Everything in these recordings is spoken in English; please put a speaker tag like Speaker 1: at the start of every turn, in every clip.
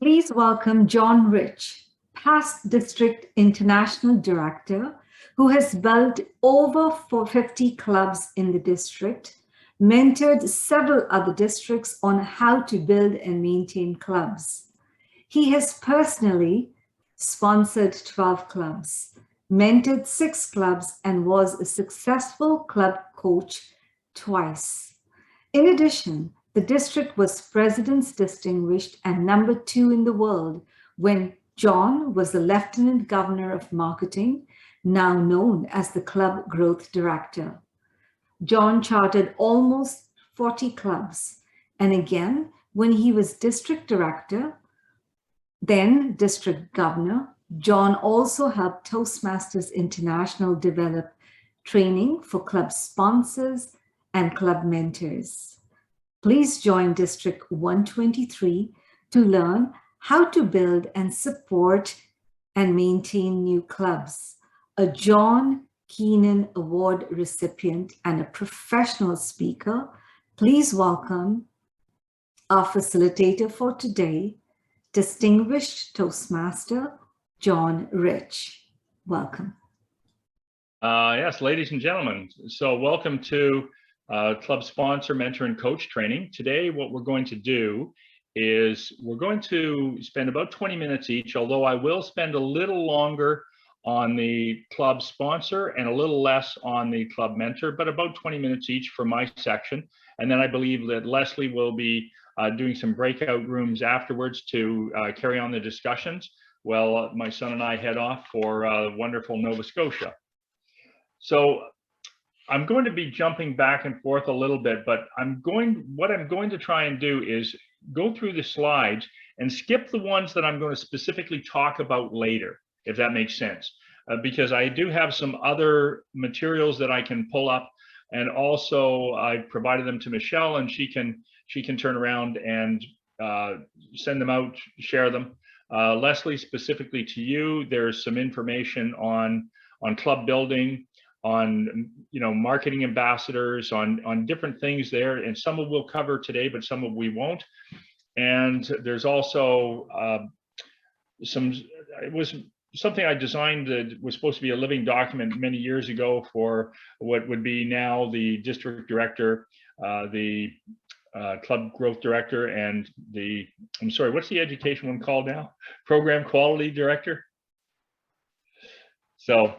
Speaker 1: Please welcome John Rich, past District International Director, who has built over 50 clubs in the district, mentored several other districts on how to build and maintain clubs. He has personally sponsored 12 clubs, mentored 6 clubs, and was a successful club coach twice. In addition, the district was President's Distinguished and number 2 in the world when John was the Lieutenant Governor of Marketing, now known as the Club Growth Director. John chartered almost 40 clubs, and again, when he was District Director, then District Governor, John also helped Toastmasters International develop training for club sponsors and club mentors. Please join District 123 to learn how to build and support and maintain new clubs. A John Keenan Award recipient and a professional speaker, please welcome our facilitator for today, Distinguished Toastmaster, John Rich. Welcome.
Speaker 2: Yes, ladies and gentlemen. So welcome to Club Sponsor, Mentor, and Coach Training. Today, what we're going to do is we're going to spend about 20 minutes each, although I will spend a little longer on the club sponsor and a little less on the club mentor, but about 20 minutes each for my section. And then I believe that Leslie will be doing some breakout rooms afterwards to carry on the discussions while my son and I head off for wonderful Nova Scotia. So I'm going to be jumping back and forth a little bit, but what I'm going to try and do is go through the slides and skip the ones that I'm going to specifically talk about later, if that makes sense, because I do have some other materials that I can pull up, and also I provided them to Michelle, and she can turn around and send them out, share them. Leslie, specifically to you, there's some information on club building, on marketing ambassadors, on different things there, and some of we'll cover today, but some of we won't. And there's also it was something I designed that was supposed to be a living document many years ago for what would be now the district director, the club growth director, and what's the education one called now? Program quality director. So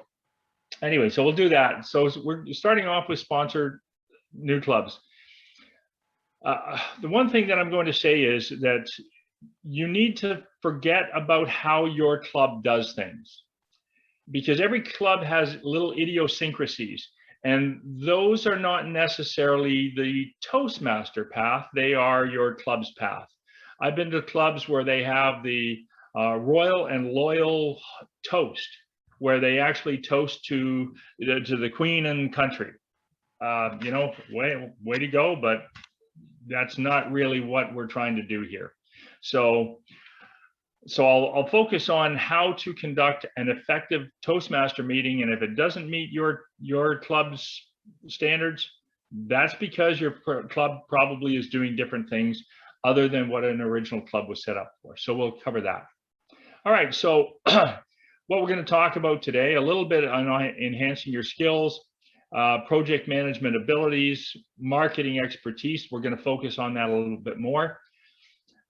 Speaker 2: anyway, so we'll do that. So we're starting off with sponsored new clubs. The one thing that I'm going to say is that you need to forget about how your club does things, because every club has little idiosyncrasies, and those are not necessarily the Toastmaster path. They are your club's path. I've been to clubs where they have the royal and loyal toast, where they actually toast to the Queen and country. Way to go, but that's not really what we're trying to do here. So I'll focus on how to conduct an effective Toastmaster meeting, and if it doesn't meet your club's standards, that's because your club probably is doing different things other than what an original club was set up for. So we'll cover that. All right, so what we're going to talk about today, a little bit on enhancing your skills, project management abilities, marketing expertise. We're going to focus on that a little bit more.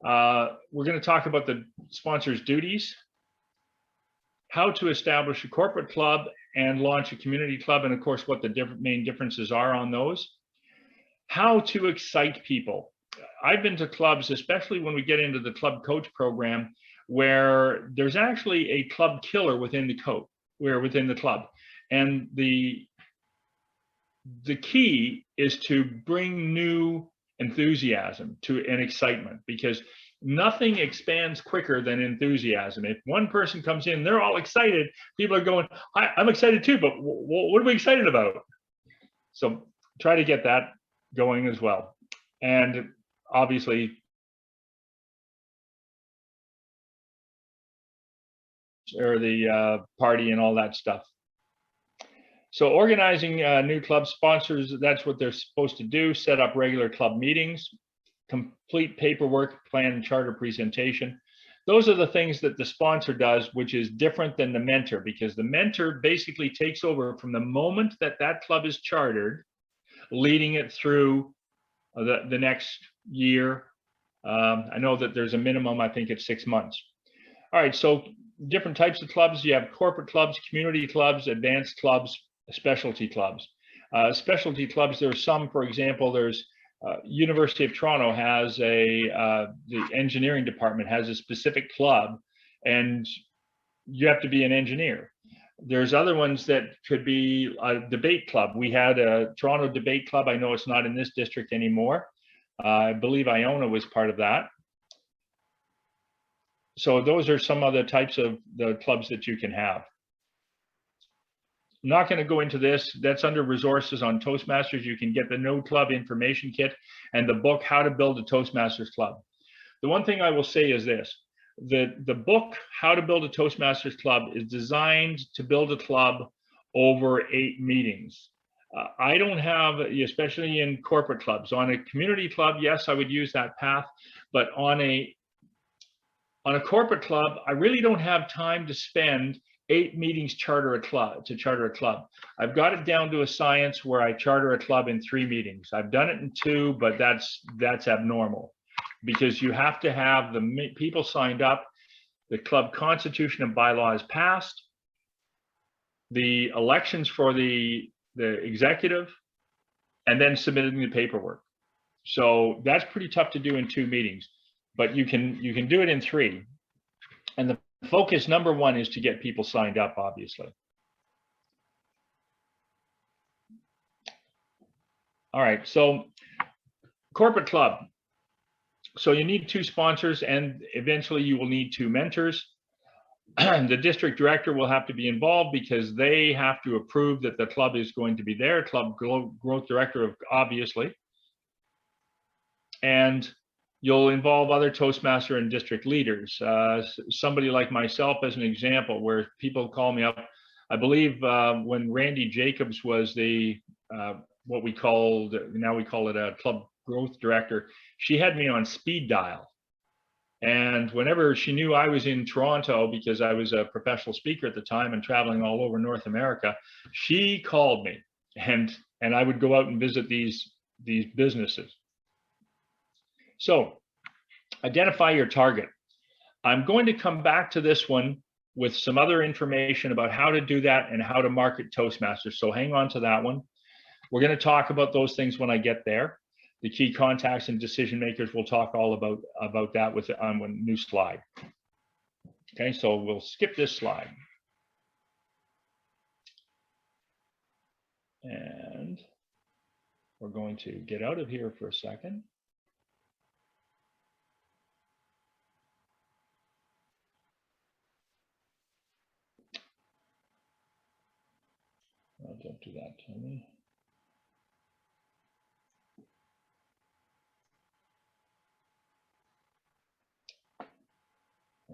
Speaker 2: We're going to talk about the sponsor's duties, how to establish a corporate club and launch a community club, and of course what the main differences are on those. How to excite people. I've been to clubs, especially when we get into the club coach program, where there's actually a club killer within the club, and the key is to bring new enthusiasm and excitement, because nothing expands quicker than enthusiasm. If one person comes in, they're all excited, people are going, I'm excited too, but what are we excited about? So try to get that going as well. And obviously, or the party and all that stuff. So organizing new club sponsors, that's what they're supposed to do: set up regular club meetings, complete paperwork, plan and charter presentation. those are the things that the sponsor does, which is different than the mentor, because the mentor basically takes over from the moment that that club is chartered, leading it through the next year. I know that there's a minimum, I think it's 6 months. All right, so different types of clubs. You have corporate clubs, community clubs, advanced clubs, specialty clubs. Specialty clubs, there's some, for example, there's University of Toronto has the engineering department has a specific club, and you have to be an engineer. There's other ones that could be a debate club. We had a Toronto debate club. I know it's not in this district anymore. I believe Iona was part of that. So those are some other types of the clubs that you can have. I'm not going to go into this. That's under resources on Toastmasters. You can get the No Club information kit and the book, How to Build a Toastmasters Club. The one thing I will say is this. The book, How to Build a Toastmasters Club, is designed to build a club over 8 meetings. I don't have, especially in corporate clubs, on a community club, yes, I would use that path, but on a corporate club, I really don't have time to spend 8 meetings to charter a club. I've got it down to a science where I charter a club in 3 meetings. I've done it in 2, but that's abnormal, because you have to have the people signed up, the club constitution and bylaws passed, the elections for the executive, and then submitting the paperwork. So that's pretty tough to do in 2 meetings, but you can do it in 3. And the focus number 1 is to get people signed up, obviously. All right, so corporate club. So you need 2 sponsors, and eventually you will need 2 mentors. The district director will have to be involved because they have to approve that the club is going to be there. Club growth director, obviously. And you'll involve other Toastmaster and district leaders. Somebody like myself, as an example, where people call me up. I believe when Randy Jacobs was the, what we called, now we call it a club growth director, she had me on speed dial. And whenever she knew I was in Toronto, because I was a professional speaker at the time and traveling all over North America, she called me, and I would go out and visit these businesses. So identify your target. I'm going to come back to this one with some other information about how to do that and how to market Toastmasters. So hang on to that one. We're going to talk about those things when I get there. The key contacts and decision makers, we'll talk all about that with on a new slide. Okay, so we'll skip this slide. And we're going to get out of here for a second. Oh, don't do that to me.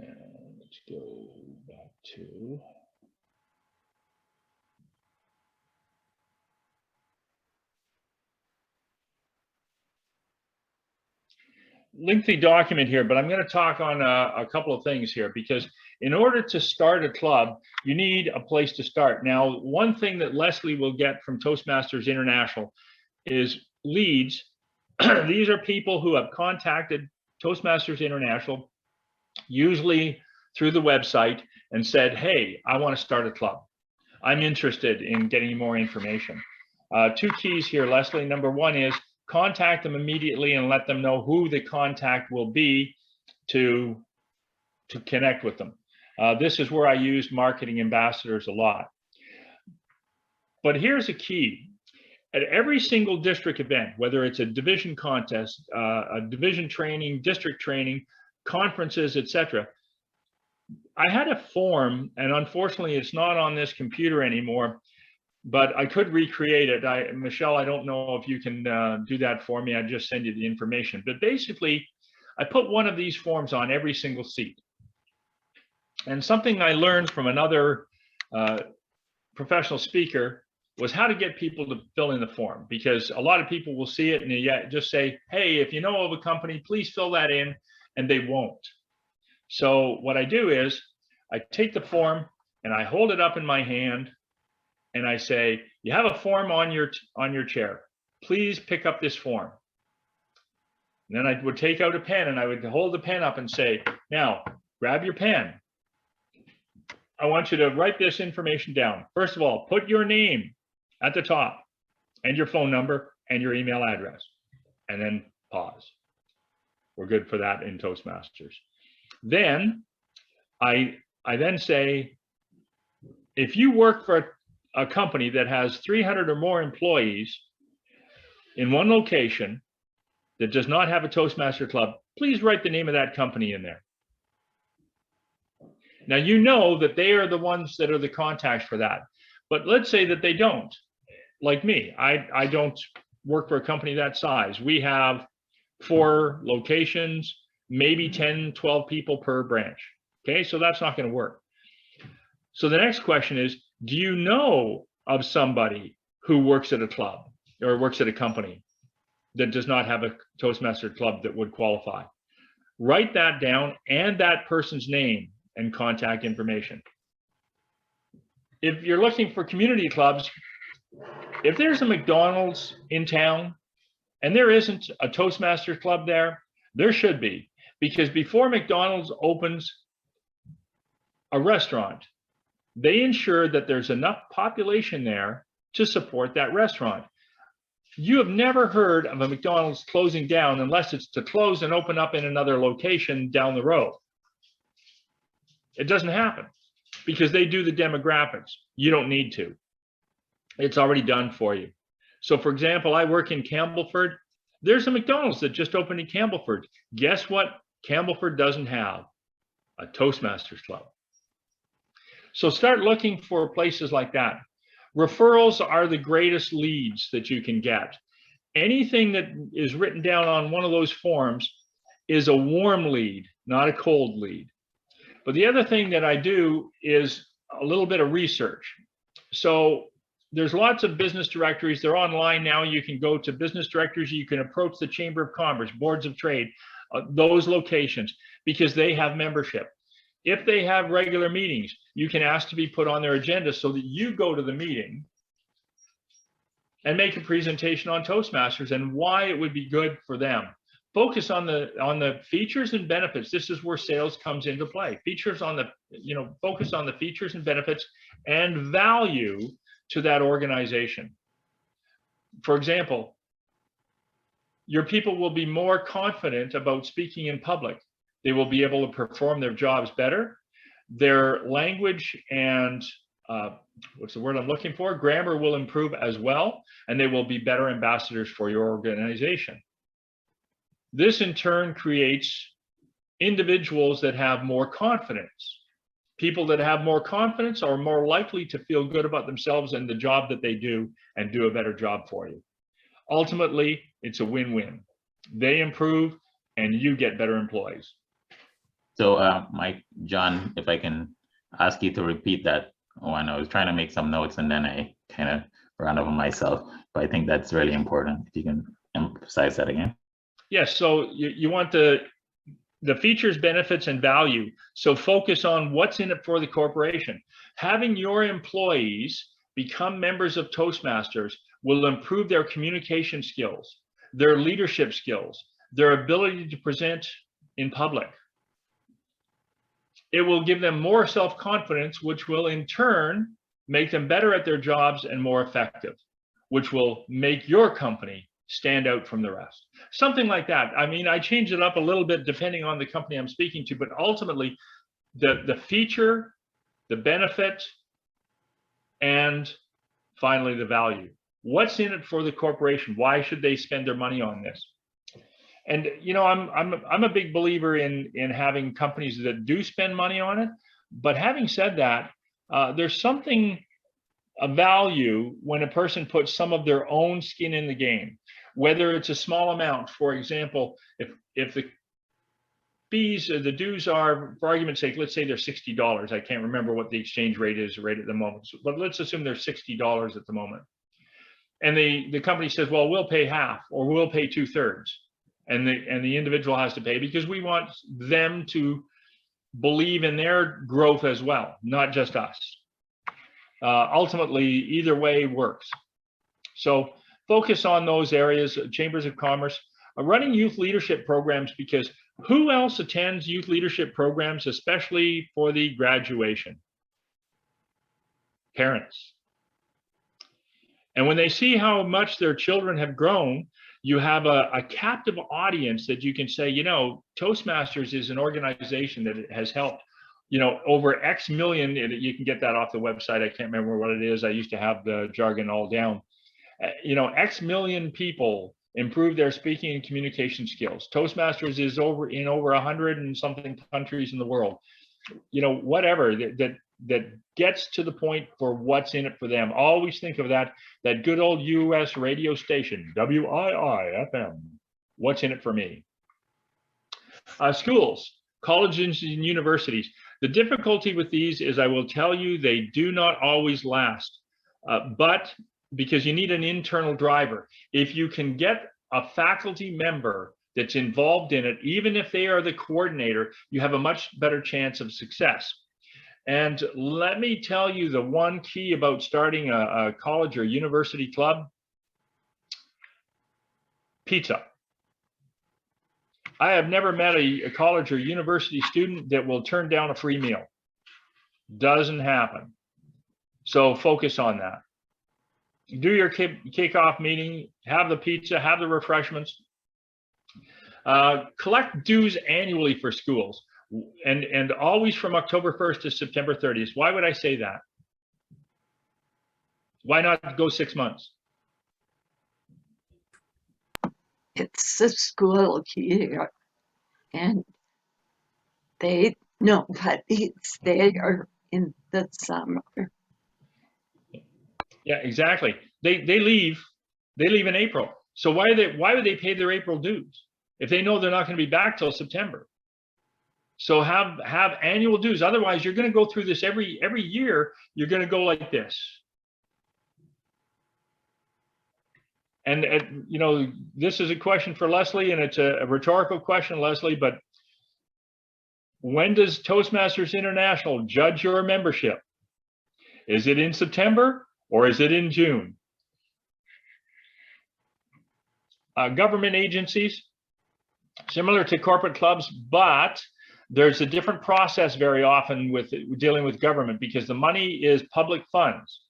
Speaker 2: And let's go back to lengthy document here, but I'm going to talk on a couple of things here, because in order to start a club, you need a place to start. Now, one thing that Leslie will get from Toastmasters International is leads. These are people who have contacted Toastmasters International, usually through the website, and said, hey, I want to start a club. I'm interested in getting more information. 2 keys here, Leslie. Number 1 is contact them immediately and let them know who the contact will be to connect with them. This is where I used marketing ambassadors a lot. But here's a key. At every single district event, whether it's a division contest, a division training, district training, conferences, etc., I had a form, and unfortunately it's not on this computer anymore, but I could recreate it. Michelle, I don't know if you can do that for me. I'd just send you the information. But basically, I put one of these forms on every single seat. And something I learned from another professional speaker was how to get people to fill in the form, because a lot of people will see it and they just say, hey, if you know of a company, please fill that in, and they won't. So what I do is I take the form and I hold it up in my hand and I say, you have a form on your chair. Please pick up this form. And then I would take out a pen and I would hold the pen up and say, now grab your pen. I want you to write this information down. First of all, put your name at the top and your phone number and your email address, and then pause. We're good for that in Toastmasters. Then I then say, if you work for a company that has 300 or more employees in one location that does not have a Toastmaster club, please write the name of that company in there. Now, you know that they are the ones that are the contacts for that. But let's say that they don't. Like me, I don't work for a company that size. We have 4 locations, maybe 10, 12 people per branch. Okay, so that's not going to work. So the next question is, do you know of somebody who works at a club or works at a company that does not have a Toastmaster club that would qualify? Write that down and that person's name and contact information. If you're looking for community clubs, if there's a McDonald's in town and there isn't a Toastmasters club there, there should be, because before McDonald's opens a restaurant, they ensure that there's enough population there to support that restaurant. You have never heard of a McDonald's closing down unless it's to close and open up in another location down the road. It doesn't happen because they do the demographics. You don't need to. It's already done for you. So for example, I work in Campbellford. There's a McDonald's that just opened in Campbellford. Guess what Campbellford doesn't have? A Toastmasters club. So start looking for places like that. Referrals are the greatest leads that you can get. Anything that is written down on one of those forms is a warm lead, not a cold lead. But the other thing that I do is a little bit of research. So there's lots of business directories. They're online now. You can go to business directories. You can approach the Chamber of Commerce, boards of trade, those locations, because they have membership. If they have regular meetings, you can ask to be put on their agenda so that you go to the meeting and make a presentation on Toastmasters and why it would be good for them. Focus on the features and benefits. This is where sales comes into play. Features on the, focus on the features and benefits and value to that organization. For example, your people will be more confident about speaking in public. They will be able to perform their jobs better. Their language and what's the word I'm looking for? Grammar will improve as well, and they will be better ambassadors for your organization. This in turn creates individuals that have more confidence. People that have more confidence are more likely to feel good about themselves and the job that they do and do a better job for you. Ultimately, it's a win-win. They improve and you get better employees.
Speaker 3: So Mike, John, if I can ask you to repeat that one. I was trying to make some notes and then I kind of ran over myself, but I think that's really important. If you can emphasize that again.
Speaker 2: Yes, so you want the features, benefits, and value. So focus on what's in it for the corporation. Having your employees become members of Toastmasters will improve their communication skills, their leadership skills, their ability to present in public. It will give them more self-confidence, which will in turn make them better at their jobs and more effective, which will make your company stand out from the rest. Something like that. I mean, I change it up a little bit depending on the company I'm speaking to, but ultimately the feature, the benefit, and finally the value. What's in it for the corporation? Why should they spend their money on this? And I'm a big believer in having companies that do spend money on it. But having said that, there's something of value when a person puts some of their own skin in the game, whether it's a small amount. For example, if the fees or the dues are, for argument's sake, let's say they're $60. I can't remember what the exchange rate is right at the moment, but let's assume they're $60 at the moment. And the company says, well, we'll pay half or we'll pay 2/3. And the individual has to pay because we want them to believe in their growth as well, not just us. Ultimately, either way works. So focus on those areas, chambers of commerce, running youth leadership programs, because who else attends youth leadership programs, especially for the graduation? Parents. And when they see how much their children have grown, you have a captive audience that you can say, you know, Toastmasters is an organization that has helped, you know, over X million. You can get that off the website. I can't remember what it is. I used to have the jargon all down. You know, X million people improve their speaking and communication skills. Toastmasters is in over 100 and something countries in the world. You know, whatever that gets to the point for what's in it for them. Always think of that good old US radio station, WII-FM. What's in it for me? Schools, colleges and universities. The difficulty with these is, I will tell you, they do not always last, but because you need an internal driver. If you can get a faculty member that's involved in it, even if they are the coordinator, you have a much better chance of success. And let me tell you the one key about starting a college or university club: pizza. I have never met a college or university student that will turn down a free meal. Doesn't happen. So focus on that. Do your kickoff meeting, have the pizza, have the refreshments. Collect dues annually for schools, and always from October 1st to September 30th. Why would I say that? Why not go 6 months?
Speaker 4: It's a school year, and they nobody's there in the summer.
Speaker 2: Yeah, exactly. They leave in April. So why would they pay their April dues if they know they're not going to be back till September? So have annual dues. Otherwise, you're going to go through this every year. You're going to go like this. And you know, this is a question for Leslie, and it's a rhetorical question, Leslie, but when does Toastmasters International judge your membership? Is it in September or is it in June? Government agencies, similar to corporate clubs, but there's a different process very often with dealing with government, because the money is public funds.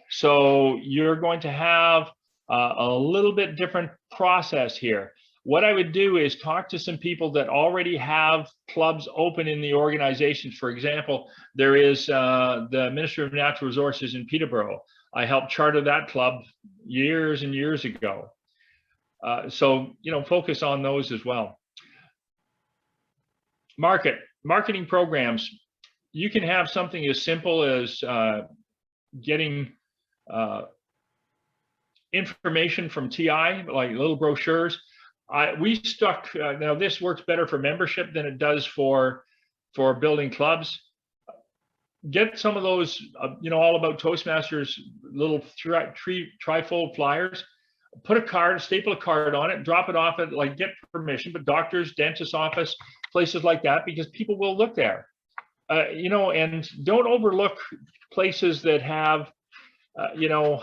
Speaker 2: So you're going to have a little bit different process here. What I would do is talk to some people that already have clubs open in the organizations. For example, there is the Ministry of Natural Resources in Peterborough. I helped charter that club years and years ago. So, you know, focus on those as well. Marketing programs. You can have something as simple as getting information from TI, like little brochures. We stuck, now this works better for membership than it does for building clubs. Get some of those, you know, all about Toastmasters, little trifold flyers. Put a card, staple a card on it, drop it off at, like, get permission, but doctors, dentist's office, places like that, because people will look there. You know, and don't overlook places that have, you know,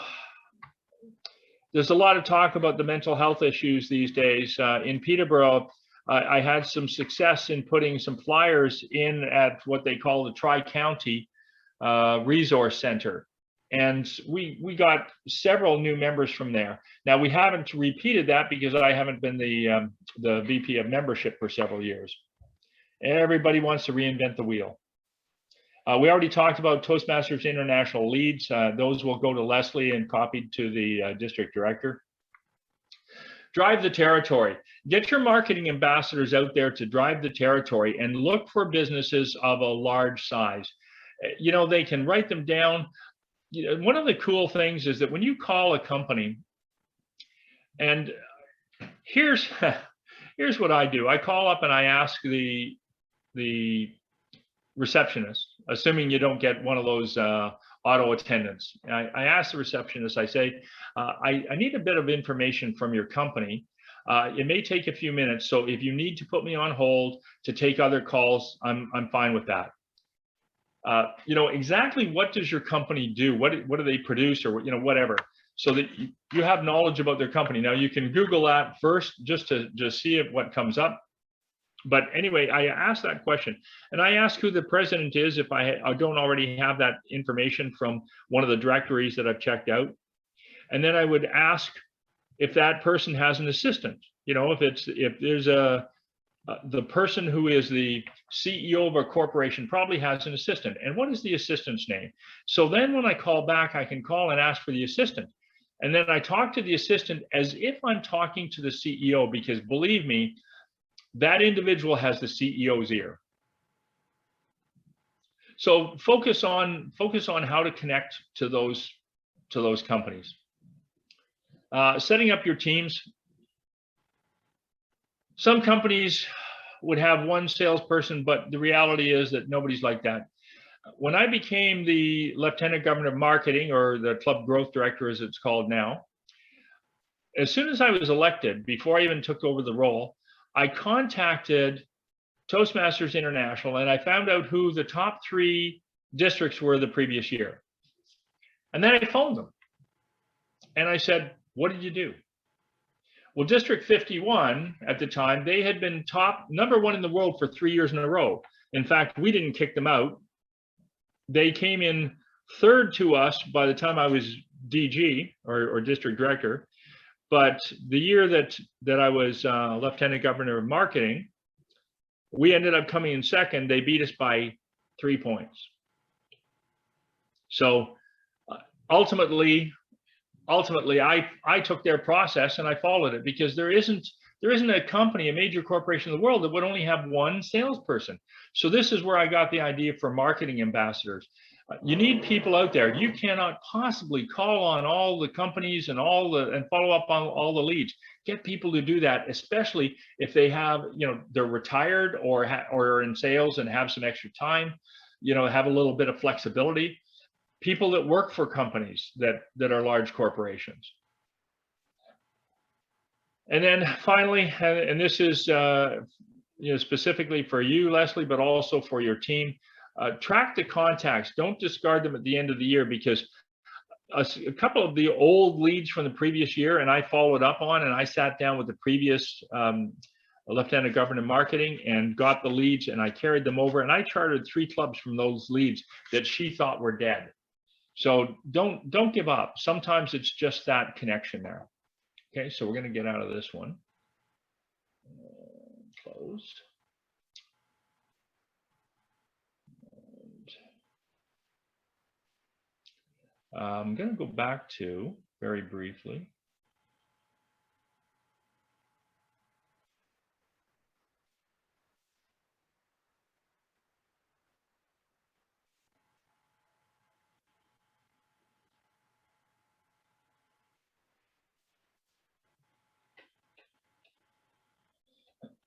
Speaker 2: there's a lot of talk about the mental health issues these days. In Peterborough, I had some success in putting some flyers in at what they call the Tri-County Resource Center. And we got several new members from there. Now, we haven't repeated that because I haven't been the VP of membership for several years. Everybody wants to reinvent the wheel. We already talked about Toastmasters International leads. Those will go to Leslie and copied to the district director. Drive the territory. Get your marketing ambassadors out there to drive the territory and look for businesses of a large size. You know, they can write them down. You know, one of the cool things is that when you call a company, and here's what I do. I call up and I ask the receptionist, assuming you don't get one of those auto attendants. I ask the receptionist, I say, I need a bit of information from your company. It may take a few minutes. So if you need to put me on hold to take other calls, I'm fine with that. You know, exactly what does your company do? What do they produce, or, you know, whatever, so that you have knowledge about their company. Now you can Google that first just to see what comes up. But anyway, I asked that question, and I asked who the president is if I don't already have that information from one of the directories that I've checked out. And then I would ask if that person has an assistant. You know, if there's the person who is the CEO of a corporation probably has an assistant. And what is the assistant's name? So then when I call back, I can call and ask for the assistant. And then I talk to the assistant as if I'm talking to the CEO, because believe me, that individual has the CEO's ear. So focus on how to connect to those companies. Setting up your teams. Some companies would have one salesperson, but the reality is that nobody's like that. When I became the Lieutenant Governor of Marketing, or the Club Growth Director as it's called now, as soon as I was elected, before I even took over the role, I contacted Toastmasters International, and I found out who the top 3 districts were the previous year. And then I phoned them and I said, what did you do? Well, District 51 at the time, they had been #1 in the world for 3 years in a row. In fact, we didn't kick them out. They came in 3rd to us by the time I was DG, or District Director. But the year that I was Lieutenant Governor of Marketing, we ended up coming in 2nd. They beat us by 3 points. So ultimately, I took their process and I followed it, because there isn't a company, a major corporation in the world, that would only have one salesperson. So this is where I got the idea for marketing ambassadors. You need people out there. You cannot possibly call on all the companies and follow up on all the leads. Get people to do that, especially if they have, you know, they're retired or are in sales and have some extra time, you know, have a little bit of flexibility. People that work for companies that are large corporations. And then finally, and this is you know, specifically for you, Leslie, but also for your team, track the contacts. Don't discard them at the end of the year, because a couple of the old leads from the previous year, and I followed up on, and I sat down with the previous Lieutenant Governor of Marketing and got the leads, and I carried them over, and I chartered 3 clubs from those leads that she thought were dead. So don't give up. Sometimes it's just that connection there. Okay, so we're going to get out of this one. Close. And I'm going to go back to, very briefly,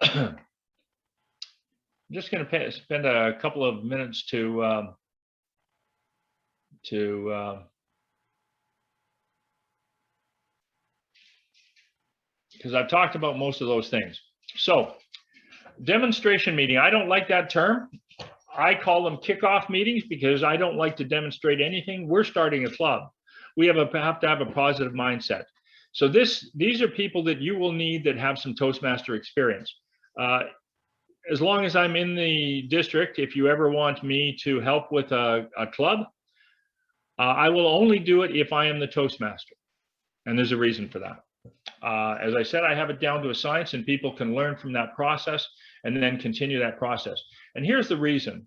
Speaker 2: I'm just going to spend a couple of minutes because I've talked about most of those things. So, demonstration meeting. I don't like that term. I call them kickoff meetings, because I don't like to demonstrate anything. We're starting a club. We have to have a positive mindset. So these are people that you will need that have some Toastmaster experience. As long as I'm in the district, if you ever want me to help with a club, I will only do it if I am the Toastmaster. And there's a reason for that. As I said, I have it down to a science, and people can learn from that process and then continue that process. And here's the reason.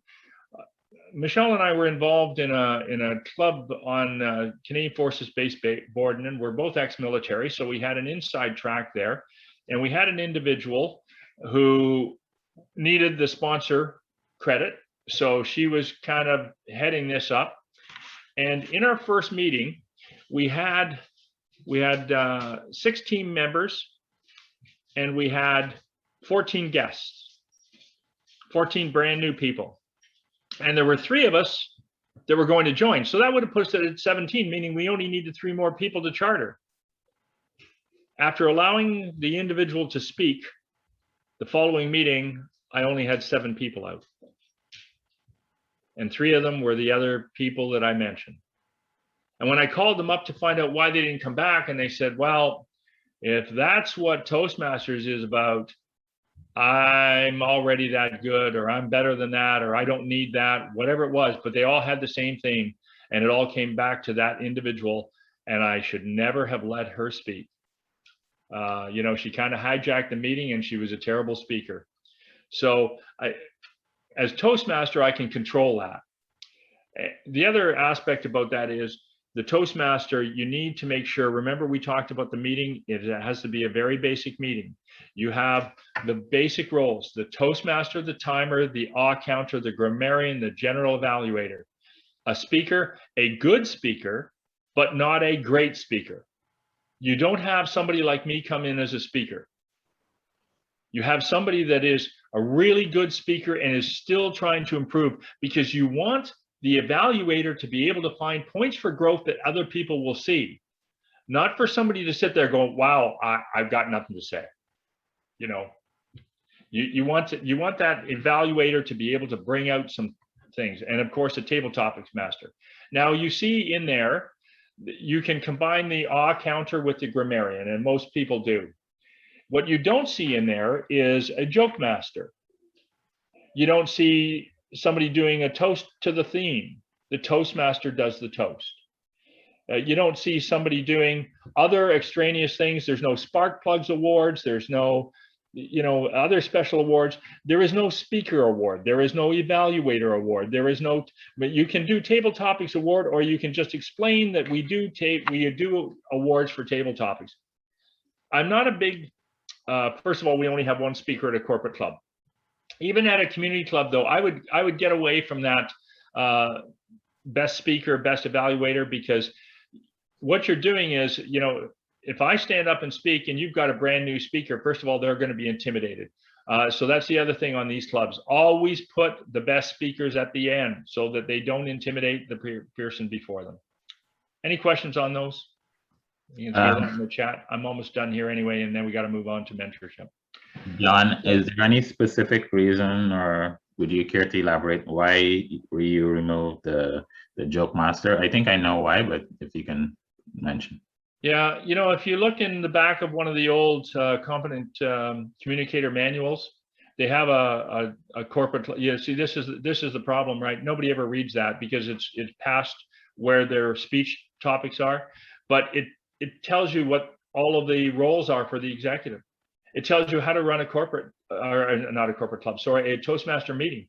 Speaker 2: Michelle and I were involved in a club on Canadian Forces Base Borden. We're both ex-military, so we had an inside track there. And we had an individual who needed the sponsor credit. So she was kind of heading this up. And in our first meeting, we had 6 team members, and we had 14 guests, 14 brand new people. And there were 3 of us that were going to join. So that would have put us at 17, meaning we only needed 3 more people to charter. After allowing the individual to speak, the following meeting, I only had 7 people out. And 3 of them were the other people that I mentioned. And when I called them up to find out why they didn't come back, and they said, well, if that's what Toastmasters is about, I'm already that good, or I'm better than that, or I don't need that, whatever it was, but they all had the same thing. And it all came back to that individual, and I should never have let her speak. You know, she kind of hijacked the meeting, and she was a terrible speaker. So as Toastmaster, I can control that. The other aspect about that is the Toastmaster, you need to make sure, remember we talked about the meeting, it has to be a very basic meeting. You have the basic roles, the Toastmaster, the timer, the awe counter, the grammarian, the general evaluator. A speaker, a good speaker, but not a great speaker. You don't have somebody like me come in as a speaker. You have somebody that is a really good speaker and is still trying to improve, because you want the evaluator to be able to find points for growth that other people will see, not for somebody to sit there going, wow, I've got nothing to say. You know, you want that evaluator to be able to bring out some things. And of course, the table topics master. Now you see in there, you can combine the awe counter with the grammarian, and most people do. What you don't see in there is a joke master. You don't see somebody doing a toast to the theme. The Toastmaster does the toast. You don't see somebody doing other extraneous things. There's no Spark Plugs awards. There's no, you know, other special awards. There is no speaker award. There is no evaluator award. There is no, but you can do table topics award, or you can just explain that we do awards for table topics. I'm not a big, first of all, we only have 1 speaker at a corporate club. Even at a community club, though, I would get away from that best speaker, best evaluator, because what you're doing is, you know, if I stand up and speak and you've got a brand new speaker, first of all, they're going to be intimidated. So that's the other thing on these clubs. Always put the best speakers at the end so that they don't intimidate the person before them. Any questions on those? You can see that in the chat. I'm almost done here anyway, and then we got to move on to mentorship.
Speaker 3: John, is there any specific reason, or would you care to elaborate why you removed the joke master? I think I know why, but if you can mention.
Speaker 2: Yeah, you know, if you look in the back of one of the old competent communicator manuals, they have a corporate. Yeah, see, this is the problem, right? Nobody ever reads that because it's past where their speech topics are, but it tells you what all of the roles are for the executive. It tells you how to run a corporate, or not a corporate club, sorry, a Toastmaster meeting.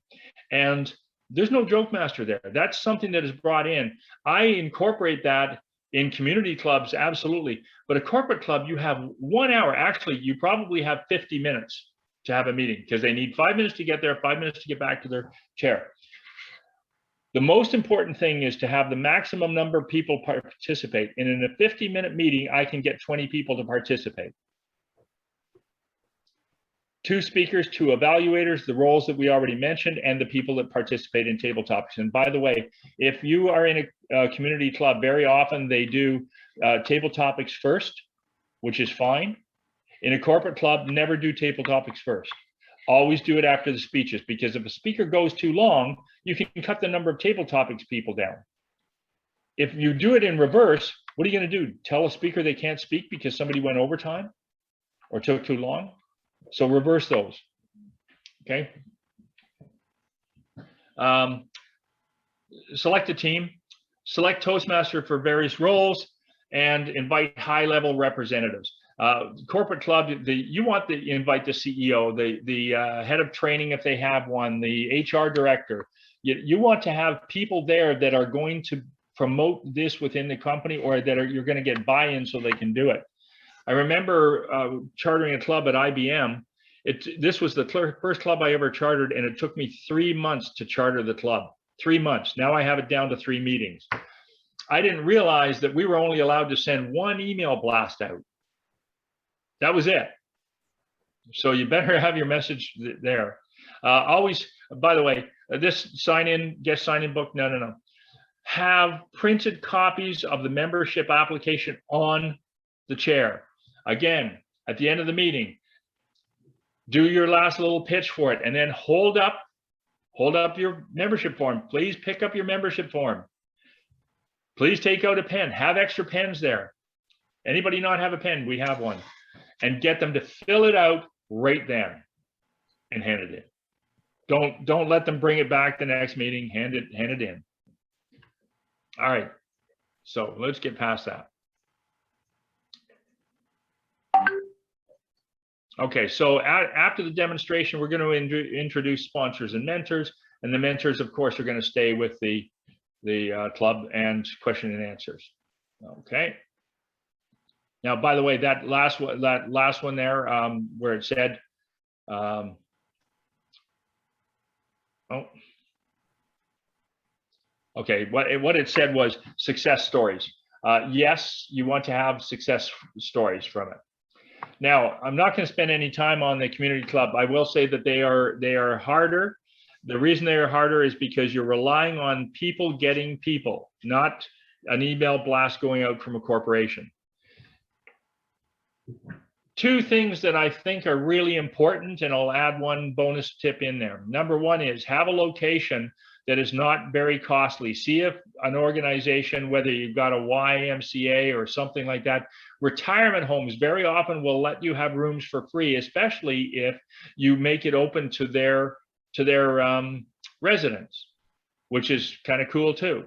Speaker 2: And there's no joke master there. That's something that is brought in. I incorporate that in community clubs, absolutely. But a corporate club, you have 1 hour. Actually, you probably have 50 minutes to have a meeting, because they need 5 minutes to get there, 5 minutes to get back to their chair. The most important thing is to have the maximum number of people participate. And in a 50-minute meeting, I can get 20 people to participate. 2 speakers, 2 evaluators, the roles that we already mentioned, and the people that participate in table topics. And by the way, if you are in a community club, very often they do table topics first, which is fine. In a corporate club, never do table topics first. Always do it after the speeches, because if a speaker goes too long, you can cut the number of table topics people down. If you do it in reverse, what are you going to do? Tell a speaker they can't speak because somebody went overtime or took too long? So reverse those, okay? Select a team, select Toastmaster for various roles, and invite high-level representatives. Corporate club, you want to invite the CEO, the head of training if they have one, the HR director. You want to have people there that are going to promote this within the company, or that you're going to get buy-in so they can do it. I remember chartering a club at IBM. This was the first club I ever chartered, and it took me 3 months to charter the club. 3 months. Now I have it down to 3 meetings. I didn't realize that we were only allowed to send 1 email blast out. That was it. So you better have your message there. Always, by the way, this guest sign-in book, no. Have printed copies of the membership application on the chair. Again, at the end of the meeting, do your last little pitch for it, and then hold up your membership form. Please pick up your membership form. Please take out a pen. Have extra pens there. Anybody not have a pen? We have one. And get them to fill it out right then and hand it in. Don't let them bring it back the next meeting. Hand it in. All right. So let's get past that. Okay, so after the demonstration, we're going to introduce sponsors and mentors, and the mentors, of course, are going to stay with the club and question and answers. Okay. Now, by the way, that last one there, where it said, okay, what it said was success stories. Yes, you want to have success stories from it. Now, I'm not going to spend any time on the community club. I will say that they are harder. The reason they are harder is because you're relying on people getting people, not an email blast going out from a corporation. Two things that I think are really important, and I'll add one bonus tip in there. Number one is have a location that is not very costly. See if an organization, whether you've got a YMCA or something like that, retirement homes very often will let you have rooms for free, especially if you make it open to their residents, which is kind of cool too.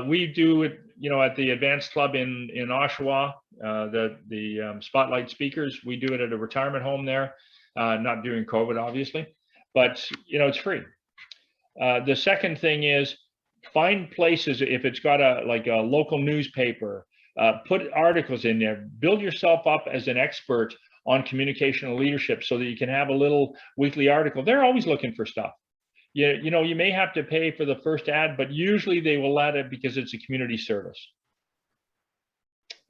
Speaker 2: We do it, at the Advanced Club in Oshawa, the Spotlight Speakers. We do it at a retirement home there, not during COVID, obviously, but it's free. The second thing is find places, if it's got a local newspaper, put articles in there, build yourself up as an expert on communication and leadership so that you can have a little weekly article. They're always looking for stuff. You may have to pay for the first ad, but usually they will let it because it's a community service.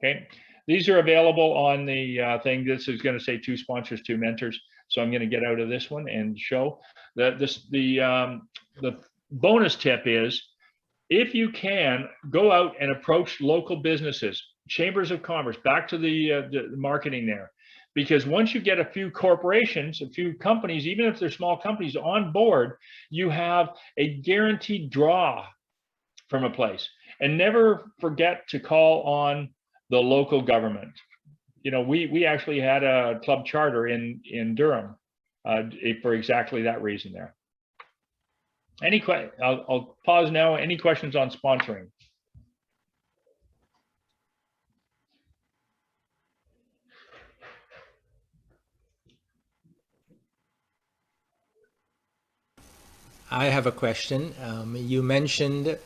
Speaker 2: Okay, these are available on the thing. This is going to say 2 sponsors, 2 mentors. So I'm going to get out of this one and show the bonus tip is, if you can, go out and approach local businesses, chambers of commerce, back to the marketing there. Because once you get a few corporations, a few companies, even if they're small companies on board, you have a guaranteed draw from a place. And never forget to call on the local government. We actually had a club charter in Durham for exactly that reason there. I'll pause now. Any questions on sponsoring?
Speaker 5: I have a question. You mentioned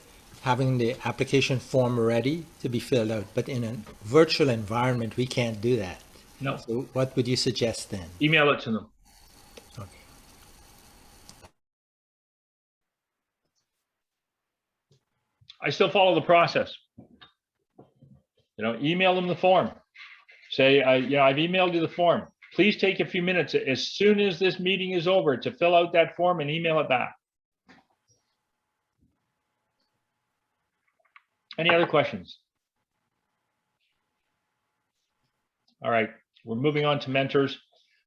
Speaker 5: having the application form ready to be filled out, but in a virtual environment, we can't do that.
Speaker 2: No.
Speaker 5: So what would you suggest then?
Speaker 2: Email it to them.
Speaker 5: Okay.
Speaker 2: I still follow the process. Email them the form. Say, I've emailed you the form. Please take a few minutes as soon as this meeting is over to fill out that form and email it back. Any other questions? All right, we're moving on to mentors.